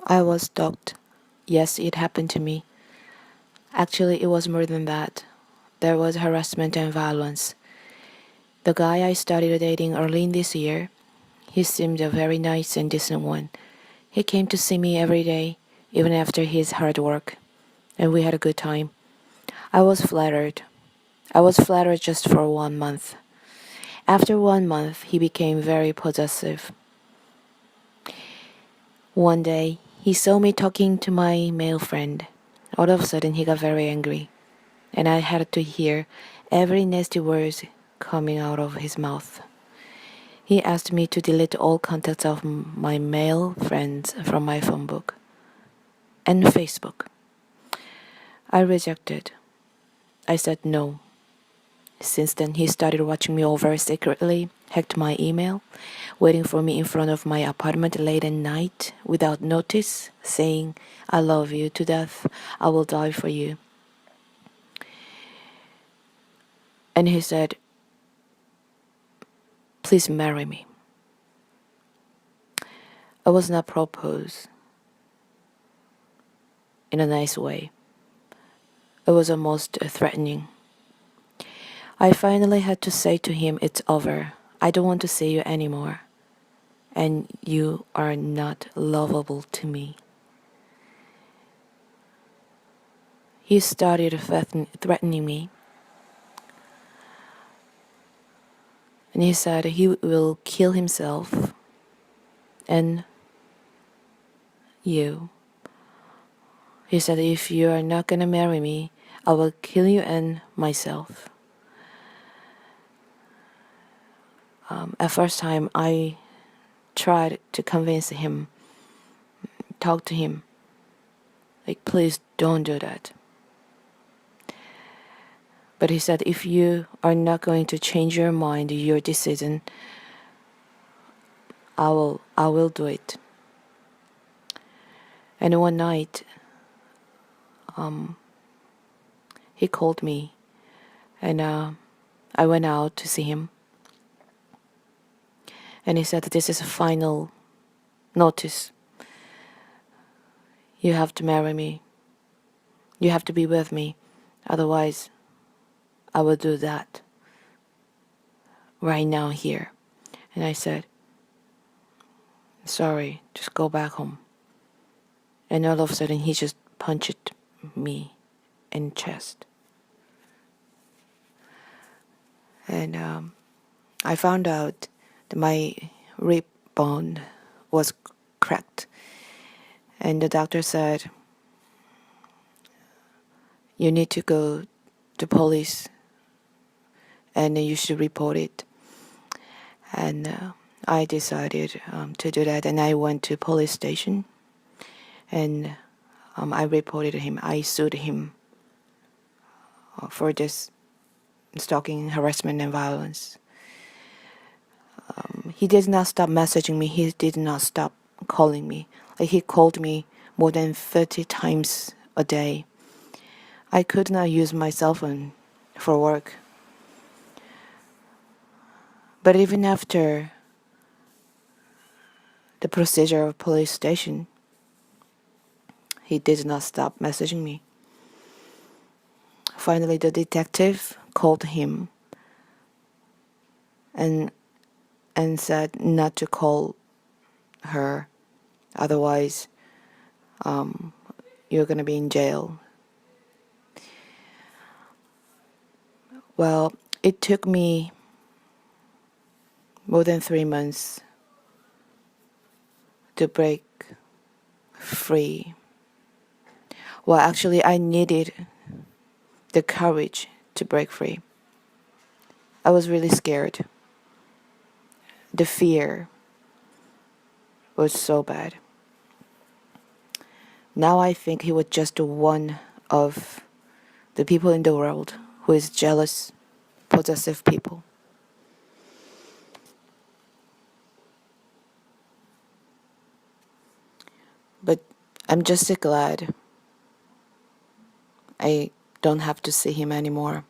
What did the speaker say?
I was stalked. Yes, it happened to me. Actually, it was more than that. There was harassment and violence. The guy I started dating early in this year, he seemed a very nice and decent one. He came to see me every day, even after his hard work, and we had a good time. I was flattered. I was flattered just for 1 month. After 1 month, he became very possessive. One day, he saw me talking to my male friend. All of a sudden, he got very angry, and I had to hear every nasty word coming out of his mouth. He asked me to delete all contacts of my male friends from my phone book and Facebook. I rejected. I said no. Since then, he started watching me over secretly, hacked my email, waiting for me in front of my apartment late at night without notice, saying, "I love you to death. I will die for you." And he said, "Please marry me." I was not proposed in a nice way. It was almost threatening. I finally had to say to him, "It's over. I don't want to see you anymore. And you are not lovable to me." He started threatening me. And he said he will kill himself and you. He said, "If you are not gonna marry me, I will kill you and myself." At first time, I tried to convince him, talk to him, like, "Please don't do that." But he said, "If you are not going to change your mind, your decision, I will do it." And one night, he called me, and I went out to see him. And he said, "This is a final notice. You have to marry me. You have to be with me. Otherwise, I will do that right now here." And I said, "Sorry, just go back home." And all of a sudden, he just punched me in the chest. And I found out that my rib bone was cracked. And the doctor said, "You need to go to police and you should report it." And I decided to do that, and I went to police station, and I reported him. I sued him for this stalking, harassment, and violence. He did not stop messaging me. He did not stop calling me. Like, he called me more than 30 times a day. I could not use my cell phone for work. But even after the procedure of police station, he did not stop messaging me. Finally, the detective called him and said not to call her, otherwise you're gonna be in jail. Well, it took me more than 3 months to break free. Well, actually, I needed the courage to break free. I was really scared. The fear was so bad. Now I think he was just one of the people in the world who is jealous, possessive people. But I'm just glad I don't have to see him anymore.